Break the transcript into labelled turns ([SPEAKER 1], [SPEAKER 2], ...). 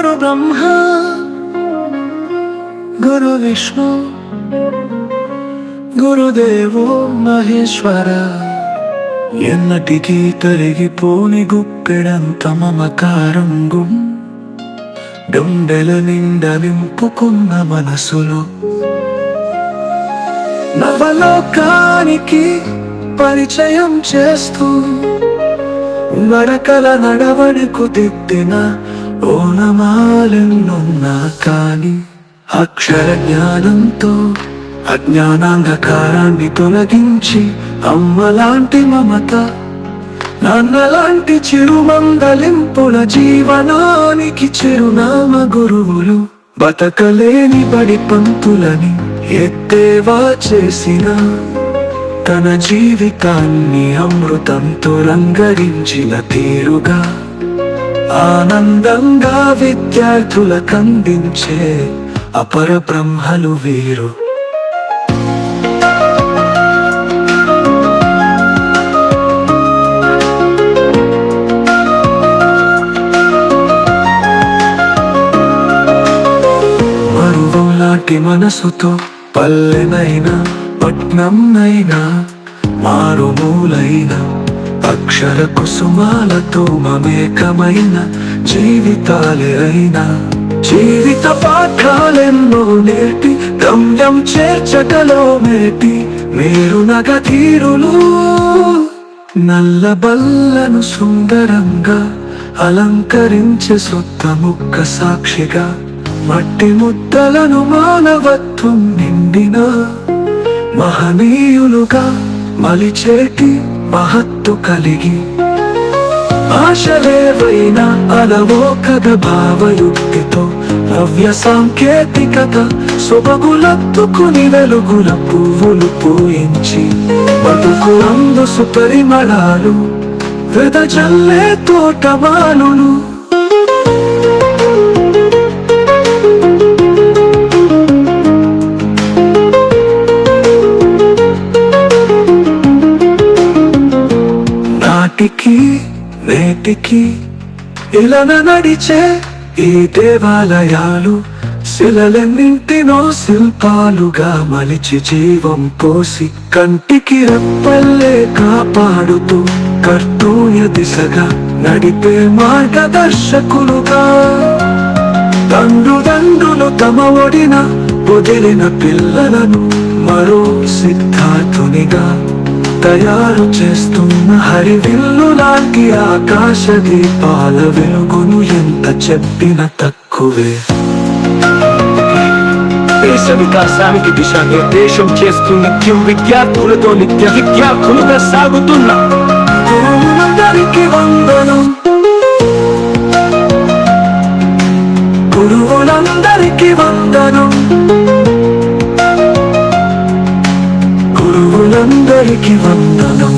[SPEAKER 1] గురు బ్రహ్మ గురు విష్ణు గురుదేవో మహేశ్వర. ఎన్నటికీ తరిగిపోని గుప్పెడంత మమకారం గుండెల నిండా నింపుకున్న మనసులో నవలోకానికి పరిచయం చేస్తూ నడకల నడవడికు దిద్దిన ఓనమాలెన్నున్నా కాని అక్షర జ్ఞానంతో అజ్ఞానాంధకారాన్ని తొలగించి అమ్మలాంటి మమత నాన్నలాంటి చిరుమందలింపుల జీవనానికి చిరునామ గురువులు. బతకలేని బడి పంతులని ఎత్తేవా చేసిన తన జీవితాన్ని అమృతంతో రంగరించిన తీరుగా ఆనందంగా విద్యార్థులకందించే అపర బ్రహ్మలు వీరు. మరువులాంటి మనసుతో పల్లెనైనా పట్నంనైనా మారుమూలైన అక్షర కుసుమాలతో మమేకమైన జీవితాలే అయినా జీవిత పాఠాలెన్నో నేటి గమ్యం చేర్చటలో మేటి మీరు నగతీరులు. నల్ల బల్లను సుందరంగా అలంకరించే సొత్త ముక్క సాక్షిగా మట్టి ముద్దలను మానవత్వం నిండిన మహనీయులుగా మలిచేటి మహత్తు కలిగి ఆశలేవైనా అలవోకగ భావయుక్తితో నవ్య సాంకేతికత సొబగులత్తుకుని వెలుగుల పువ్వులు పూయించి బతుకు అందు సుపరిమళాలు వెదజల్లే తోటమాలులు. నాటికి నేటికి ఇలన నడిచే ఈ దేవాలయాలు శిలలెన్నింటినో శిల్పాలుగా మలిచి జీవం పోసి కంటికి రెప్పల్లే కాపాడుతూ కర్తవ్య దిశగా నడిపే మార్గదర్శకులుగా. తండ్రులు తమ ఒడిన వదిలిన పిల్లలను మరో సిద్ధార్థునిగా తయారు చేస్తున్న హరివిల్లు లాంటి ఆకాశ దీపాల వెలుగును ఎంత చెప్పిన తక్కువే. దేశ వికాసానికి దిశ నిర్దేశం చేస్తూ నిత్యం విద్యార్థులతో నిత్య విద్యార్థులుగా సాగుతున్న గురువులందరికీ వందనం. గురువులందరికీ వందనం. గురువులందరికీ వందనం.